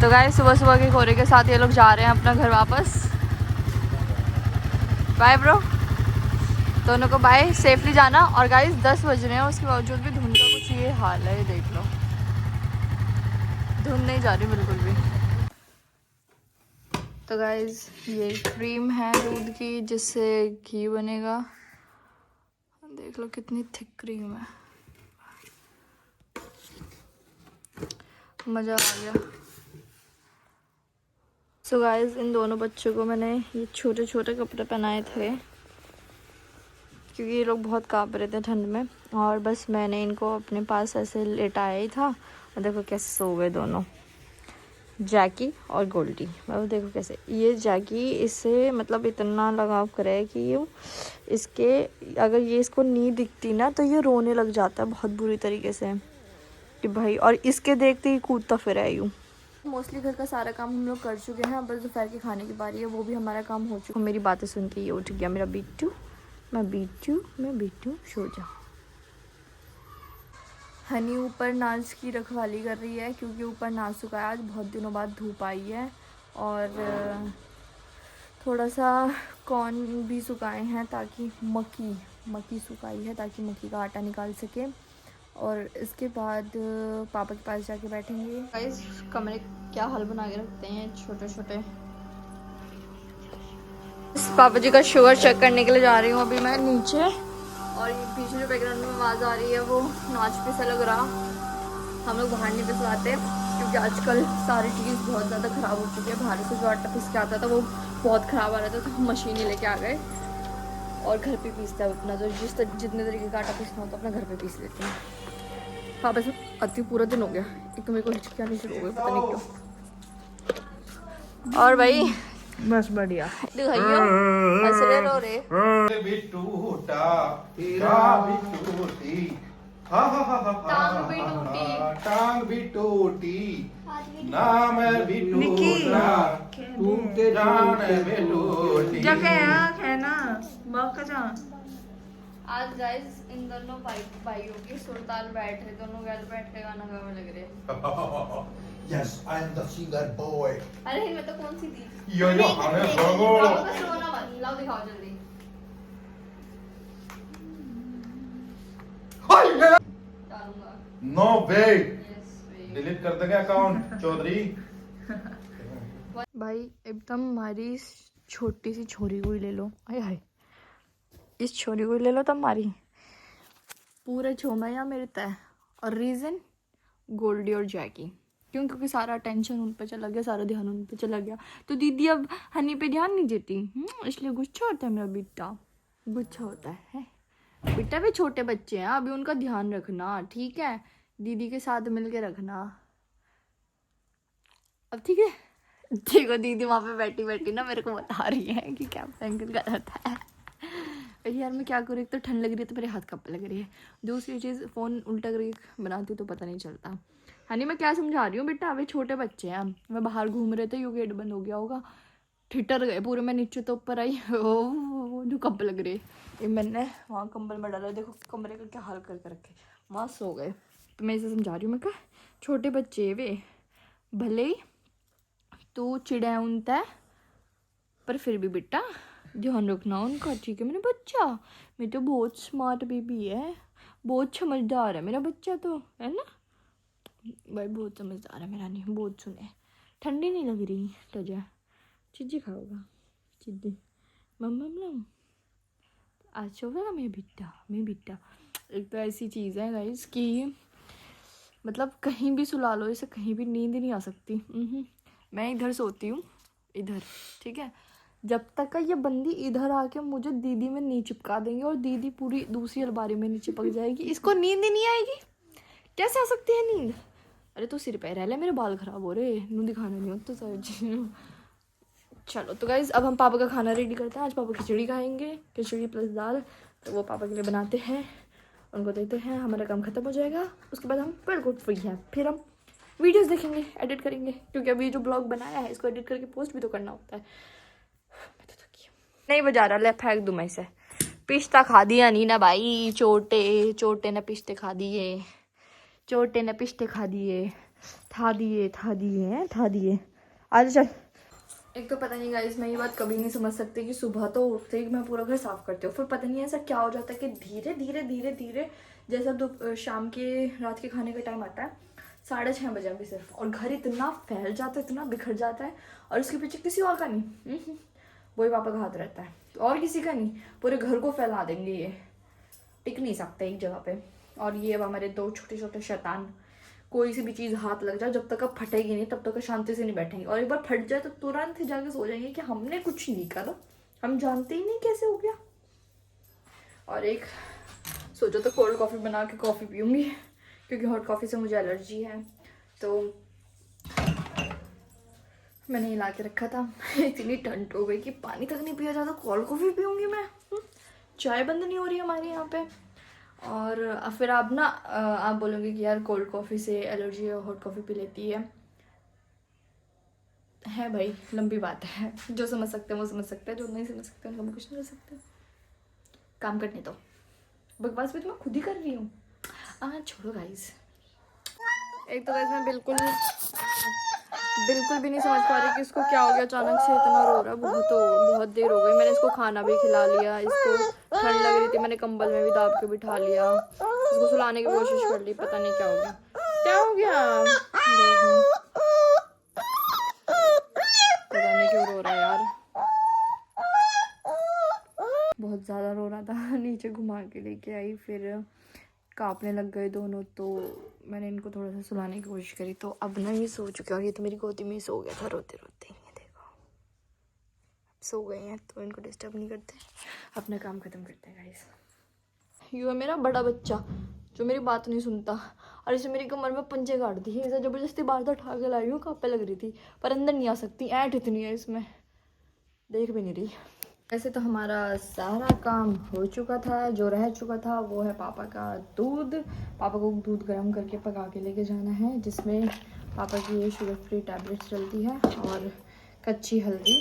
तो गाइस सुबह सुबह के खोरे के साथ ये लोग जा रहे हैं अपना घर वापस। बाय ब्रो, दोनों को बाय, सेफली जाना। और गाइस 10 बज रहे हैं, उसके बावजूद भी धुंध का कुछ ये हाल है, ये देख लो, धुंध नहीं जा रही बिल्कुल भी। तो गाइस ये क्रीम है दूध की जिससे घी बनेगा, देख लो कितनी थिक क्रीम है, मज़ा आ गया। सो गाइस इन दोनों बच्चों को मैंने ये छोटे छोटे कपड़े पहनाए थे क्योंकि ये लोग बहुत काँप रहे थे ठंड में, और बस मैंने इनको अपने पास ऐसे लेटाया ही था। और देखो कैसे सो गए दोनों, जैकी और गोल्डी। मतलब देखो कैसे, ये जैकी इससे मतलब इतना लगाव करे कि ये इसके, अगर ये इसको नींद दिखती ना तो ये रोने लग जाता है बहुत बुरी तरीके से कि भाई, और इसके देखते ही कूदता फिर है यूँ। मोस्टली घर का सारा काम हम लोग कर चुके हैं, बस दोपहर के खाने की बारी है, वो भी हमारा काम हो चुका है। मेरी बातें सुन के ये उठ गया मेरा बिट्टू, मैं बिट्टू सो जा। हनी ऊपर नाच की रखवाली कर रही है क्योंकि ऊपर नाच चुका है, आज बहुत दिनों बाद धूप आई है। और थोड़ा सा कॉर्न भी सुखाए हैं ताकि मक्की सुखाई है ताकि मक्की का आटा निकाल सके। और इसके बाद पापा के पास जाके बैठेंगे। गाइस कमरे क्या हाल बना के रखते हैं छोटे छोटे। पापा जी का शुगर चेक करने के लिए जा रही हूँ अभी मैं नीचे, और ये पीछे जो बैकग्राउंड में आवाज़ आ रही है वो नाच पे से लग रहा। हम लोग बाहर नहीं पिसवाते क्योंकि आजकल सारी चीज़ बहुत ज़्यादा ख़राब हो चुकी है। बाहर से जो आटा पीस के आता था वो बहुत ख़राब आ रहा था, तो हम मशीन ही लेके आ गए और घर पे पीसते हैं अपना, जो जितने तरीके का आटा पीसना होता है अपना घर पे पीस लेते हैं। पापा से आती पूरा दिन हो गया, एक तो मेरे को हिचकियाँ नहीं शुरू हो गई, पता नहीं क्यों। और भाई बस बढ़िया, दिखाइयो ऐसे रो रे बिटूटा तेरा बिटूटी, हा हा हा हा, टांग भी टूटी ना मैं भी टूटा, टूटे जान में टूटी। है ना बाका जा। आज गाइस इन दोनों भाइयों की सुरताल बैठ रहे, दोनों गैल बैठ के गाना गाने लग रहे। Yes, I am the singer boy. अरे इनमें तो कौन सी थी? यो हमें भगो। सोना मत लाओ, दिखाओ जल्दी। डालूंगा। No way. Yes, wait. Delete कर देंगे अकाउंट चौधरी। भाई एकदम हमारी छोटी सी छोरी को ही ले लो, हाय हाय, इस छोरी को ही ले लो तब हमारी पूरे छोमैया मेरे तय। और रीज़न गोल्डी और जैकी, क्यों? क्योंकि सारा टेंशन उन पे चला गया, सारा ध्यान उन पे चला गया, तो दीदी अब हनी पे ध्यान नहीं देती, इसलिए गुस्सा होता है मेरा बेटा, गुस्सा होता है। बेटा भी छोटे बच्चे हैं, अभी उनका ध्यान रखना, ठीक है? दीदी के साथ मिल के रखना अब, ठीक है? देखो दीदी वहाँ पे बैठी बैठी ना मेरे को बता रही है कि क्या एंगल गलत है। यार मैं क्या करूँ, एक तो ठंड लग रही है तो मेरे हाथ कप लग रही है, दूसरी चीज़ फ़ोन उल्टा करके बनाती तो पता नहीं चलता। हनी मैं क्या समझा रही हूँ बेटा, अभी छोटे बच्चे हैं, मैं बाहर घूम रहे थे, यू गेट बंद हो गया होगा, ठिठर गए पूरे, मैं नीचे तो ऊपर आई, ओ जो कप लग रही है। ये मैंने वहाँ कंबल में डाला, देखो कमरे का क्या हाल करके रखे, वहाँ सो गए। तो मैं इसे समझा रही हूँ, मैं कहा छोटे बच्चे वे, भले ही तू चिड़ा उनता है पर फिर भी बेटा ध्यान रखना उनका, ठीक है? मेरा बच्चा, मैं तो बहुत स्मार्ट बेबी है, बहुत समझदार है मेरा बच्चा, तो है ना भाई, बहुत समझदार है मेरा, नहीं बहुत सुने। ठंडी नहीं लग रही टजा, चिज्जी खाओगा चिज्जी, मम्मा आज सोएगा मैं बेटा। एक तो ऐसी चीज़ है गाइस कि मतलब कहीं भी सुला लो इसे, कहीं भी नींद नहीं आ सकती। मैं इधर सोती हूँ, इधर, ठीक है? जब तक का ये बंदी इधर आके मुझे दीदी में नहीं चिपका देंगे और दीदी पूरी दूसरी अलमारी में नहीं चिपक जाएगी, इसको नींद ही नहीं आएगी। कैसे आ सकती है नींद? अरे तो सिर पे रह ले, मेरे बाल खराब हो रहे, नू दिखाना नहीं होता तो चलो तो गाइज अब हम पापा का खाना रेडी करते हैं। आज पापा खिचड़ी खाएंगे, खिचड़ी प्लस दाल, तो वो पापा के लिए बनाते हैं, उनको देते हैं, हमारा काम खत्म हो जाएगा। उसके बाद हम बिल्कुल फ्री हैं, फिर हम वीडियोस देखेंगे, एडिट करेंगे, क्योंकि अभी जो ब्लॉग बनाया है इसको एडिट करके पोस्ट भी तो करना होता है। मैं तो थकी हूँ, नहीं बजा रहा, ले फेंक दूँ मैं इसे। पिस्ता खा दिया नहीं ना भाई, चोटे ने पिस्ते खा दिए, चोटे ने पिस्ते खा दिए। था दिए आज चल। एक तो पता नहीं गाइस, मैं ये बात कभी नहीं समझ सकती कि सुबह तो उठते ही मैं पूरा घर साफ करती हूँ, फिर पता नहीं ऐसा क्या हो जाता है कि धीरे धीरे धीरे धीरे जैसा शाम के रात के खाने का टाइम आता है 6:30 बजे भी सिर्फ, और घर इतना फैल जाता है, इतना बिखर जाता है, और उसके पीछे किसी और का नहीं, वही पापा का हाथ रहता है, और किसी का नहीं, पूरे घर को फैला देंगे ये, टिक नहीं सकते एक जगह पे। और ये अब हमारे 2 छोटे छोटे शैतान, कोई सी भी चीज़ हाथ लग जाए जब तक अब फटेगी नहीं तब तक शांति से नहीं बैठेंगे, और एक बार फट जाए तो तुरंत ही जाके सो जाएंगे कि हमने कुछ नहीं करा, हम जानते ही नहीं कैसे हो गया। और एक सोचो तो कोल्ड कॉफ़ी बना के कॉफ़ी पीऊँगी, क्योंकि हॉट कॉफ़ी से मुझे एलर्जी है, तो मैंने हिला के रखा था। इतनी ठंड हो गई कि पानी तक नहीं पिया जाता, कोल्ड कॉफ़ी पीऊँगी मैं। चाय बंद नहीं हो रही हमारे यहाँ पे। और फिर आप ना आप बोलोगे कि यार कोल्ड कॉफ़ी से एलर्जी है, हॉट कॉफ़ी पी लेती है भाई, लंबी बात है, जो समझ सकते हैं वो समझ सकते हैं, जो नहीं समझ सकते उनको कुछ नहीं कर सकते। काम करने दो, बकवास भी तो मैं खुद ही कर रही हूँ। छोड़ो गाइस। एक तो गाइस मैं बिल्कुल भी नहीं समझ पा रही कि इसको क्या हो गया, अचानक से इतना रो रहा है। बहुत देर हो गई, मैंने इसको खाना भी खिला लिया, इसको ठंड लग रही थी, मैंने कंबल में भी दाब के बिठा लिया, इसको सुलाने की कोशिश कर ली, पता नहीं क्या हो गया। पता नहीं क्यों रो रहा है यार, बहुत ज़्यादा रो रहा था। नीचे घुमा के लेके आई, फिर कांपने लग गए दोनों, तो मैंने इनको थोड़ा सा सुलाने की कोशिश करी, तो अब ना ये सो चुके, और ये तो मेरी गोदी में ही सो गया था रोते रोते। ये देखो सो गए हैं, तो इनको डिस्टर्ब नहीं करते, अपना काम खत्म करते हैं गाइस। यू है मेरा बड़ा बच्चा जो मेरी बात नहीं सुनता, और इसे मेरी कमर में पंजे काट दिए, इसे ज़बरदस्ती बाहर तो उठा के लाई हूँ, कांपे लग रही थी, पर अंदर नहीं आ सकती, ऐंठ इतनी है इसमें, देख भी नहीं रही। वैसे तो हमारा सारा काम हो चुका था, जो रह चुका था वो है पापा का दूध। पापा को दूध गर्म करके पका के लेके जाना है, जिसमें पापा की ये शुगर फ्री टैबलेट्स चलती है और कच्ची हल्दी।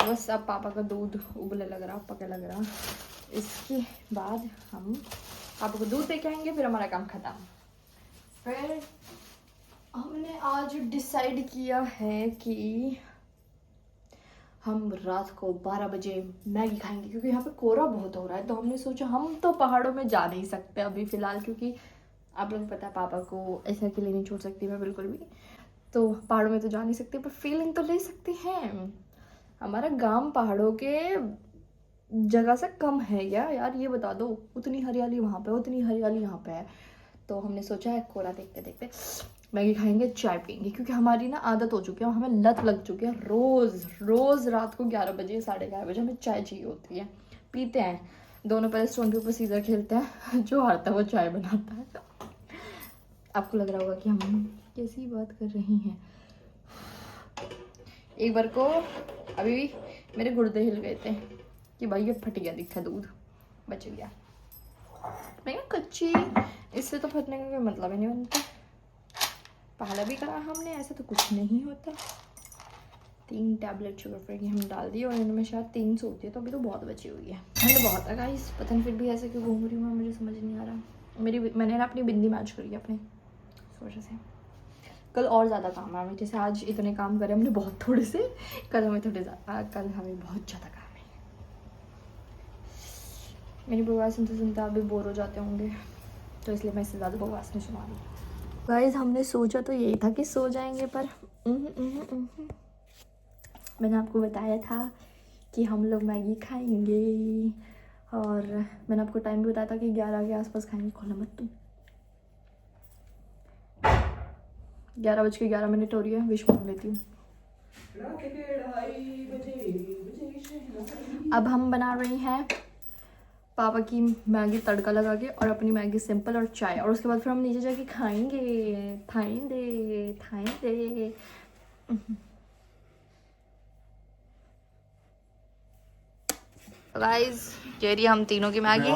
बस अब पापा का दूध उबले लग रहा, पके लग रहा, इसके बाद हम पापा को दूध दे के आएंगे, फिर हमारा काम खत्म। फिर हमने आज डिसाइड किया है कि हम रात को 12 बजे मैगी खाएंगे, क्योंकि यहाँ पे कोहरा बहुत हो रहा है, तो हमने सोचा हम तो पहाड़ों में जा नहीं सकते अभी फ़िलहाल, क्योंकि आप लोगों को पता है पापा को ऐसे अकेले नहीं छोड़ सकती मैं बिल्कुल भी, तो पहाड़ों में तो जा नहीं सकते, पर फीलिंग तो ले सकते हैं। हमारा गांव पहाड़ों के जगह से कम है क्या यार, ये बता दो, उतनी हरियाली वहाँ पे, उतनी हरियाली यहाँ पे है। तो हमने सोचा है कोहरा देखते देखते मैगी खाएंगे, चाय पियेंगे, क्योंकि हमारी ना आदत हो चुकी है, हमें लत लग चुकी है, रोज़ रात को 11 बजे 11:30 बजे हमें चाय चाहिए होती है, पीते हैं दोनों। पहले स्टोन के ऊपर सीधा खेलते हैं, जो हारता है वो चाय बनाता है। आपको लग रहा होगा कि हम कैसी बात कर रही हैं। एक बार को अभी मेरे गुर्दे हिल गए थे कि भाई ये फट गया, दिखा दूध बच गया। मैं कच्ची, इससे तो फटने का कोई मतलब ही नहीं बनता, पहला भी करा हमने, ऐसा तो कुछ नहीं होता। 3 टैबलेट शुगर फ्री की हम डाल दी, और इनमें शायद 300 होती है, तो अभी तो बहुत बची हुई है। ठंड बहुत है गाइस, पता नहीं फिर भी ऐसे क्यों घूम रही हूँ मैं, मुझे समझ नहीं आ रहा। मैंने ना अपनी बिंदी मैच करी है अपने सोचे से। कल और ज़्यादा काम है हमें, जैसे आज इतने काम करे हमने बहुत थोड़े से, कल हमें बहुत ज़्यादा काम है। मेरी बकवास सुनते आप भी बोर हो जाते होंगे, तो इसलिए मैं इससे ज़्यादा बकवास नहीं सुना रही। गाइस हमने सोचा तो यही था कि सो जाएंगे, पर मैंने आपको बताया था कि हम लोग मैगी खाएंगे, और मैंने आपको टाइम भी बताया था कि 11 के आसपास खाएंगे। खोला मत तुम, 11:11 हो रही है, विश मांग लेती हूँ। अब हम बना रही हैं पापा की मैगी तड़का लगा के, और अपनी मैगी सिंपल और चाय, और उसके बाद फिर हम नीचे जाके खाएंगे। गाइस ये रही हम तीनों की मैगी,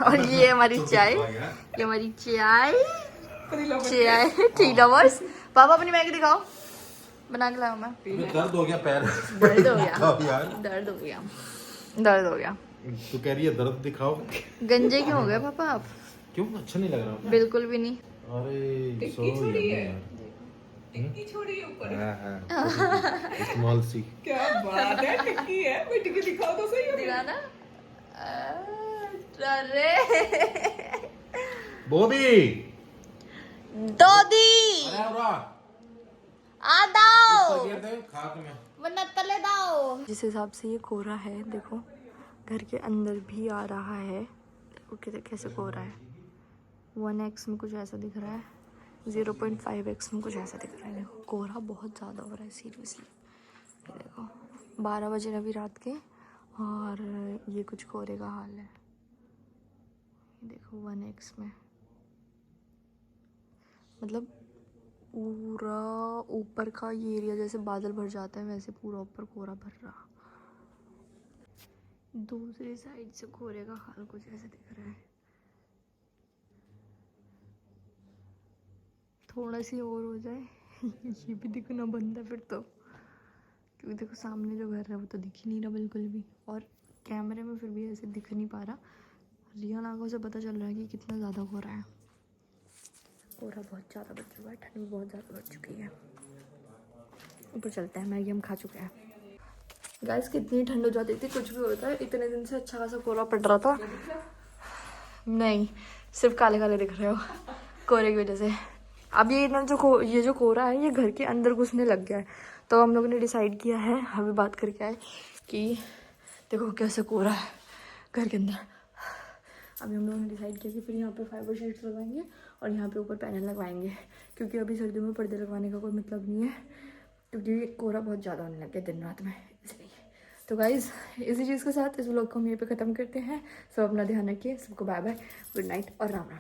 और ये हमारी चाय, टी लवर्स। पापा अपनी मैगी दिखाओ, बना के लाओ। मैं दर्द हो गया, पैर दर्द हो गया। तू कह रही है दर्द दिखाओ, गंजे क्यों हो गए पापा आप? क्यों अच्छा नहीं लग रहा? बिल्कुल भी नहीं, अरे टिक्की so छोड़ी yummy है। यार। टिक्की छोड़ी है ऊपर। हाँ स्मॉल सी। क्या बात है, टिक्की है। कोई टिक्की दिखाओ तो सही। दिखाना। अरे बॉबी दादी अरे उरा आ दाओ तबीयत है खा के मैं वरना तले दाओ। जिस हिसाब से ये कोहरा है देखो, घर के अंदर भी आ रहा है। देखो कैसे कोहरा है। 1x में कुछ ऐसा दिख रहा है, 0.5x में कुछ ऐसा दिख रहा है। देखो कोहरा बहुत ज़्यादा हो रहा है सीरियसली। ये देखो 12 बजे अभी रात के, और ये कुछ कोहरे का हाल है। देखो 1x में, मतलब पूरा ऊपर का ये एरिया जैसे बादल भर जाता है वैसे पूरा ऊपर कोहरा भर रहा। दूसरी साइड से कोहरे का हाल कुछ ऐसे दिख रहा है। थोड़ा सी और हो जाए ये भी दिखना बंद है फिर तो, क्योंकि देखो सामने जो घर है वो तो दिख ही नहीं रहा बिल्कुल भी, और कैमरे में फिर भी ऐसे दिख नहीं पा रहा। रियल आंखों से पता चल रहा है कि कितना ज़्यादा हो रहा है। कोहरा बहुत ज़्यादा बढ़ चुका है, ठंड भी बहुत ज़्यादा बढ़ चुकी है। ऊपर चलते हैं, मैगी हम खा चुके हैं। गाइस कितनी ठंड हो जाती थी, कुछ भी होता है। इतने दिन से अच्छा खासा कोहरा पड़ रहा था। नहीं, सिर्फ काले काले दिख रहे हो कोहरे की वजह से। अब ये ना ये जो कोहरा है ये घर के अंदर घुसने लग गया है। तो हम लोगों ने डिसाइड किया है, अभी बात करके आए कि देखो कैसे कोहरा है घर के अंदर। अभी हम लोगों ने डिसाइड किया कि फिर यहाँ पे फाइबर शीट्स लगवाएंगे और यहाँ पे ऊपर पैनल लगवाएंगे, क्योंकि अभी सर्दियों में पर्दे लगवाने का कोई मतलब नहीं है, क्योंकि कोहरा बहुत ज़्यादा होने लग गया दिन रात में, इसलिए। तो गाइज़ इसी चीज़ के साथ इस व्लॉग को हम यहीं पे ख़त्म करते हैं। सब अपना ध्यान रखिए। सबको बाय बाय, गुड नाइट और राम राम।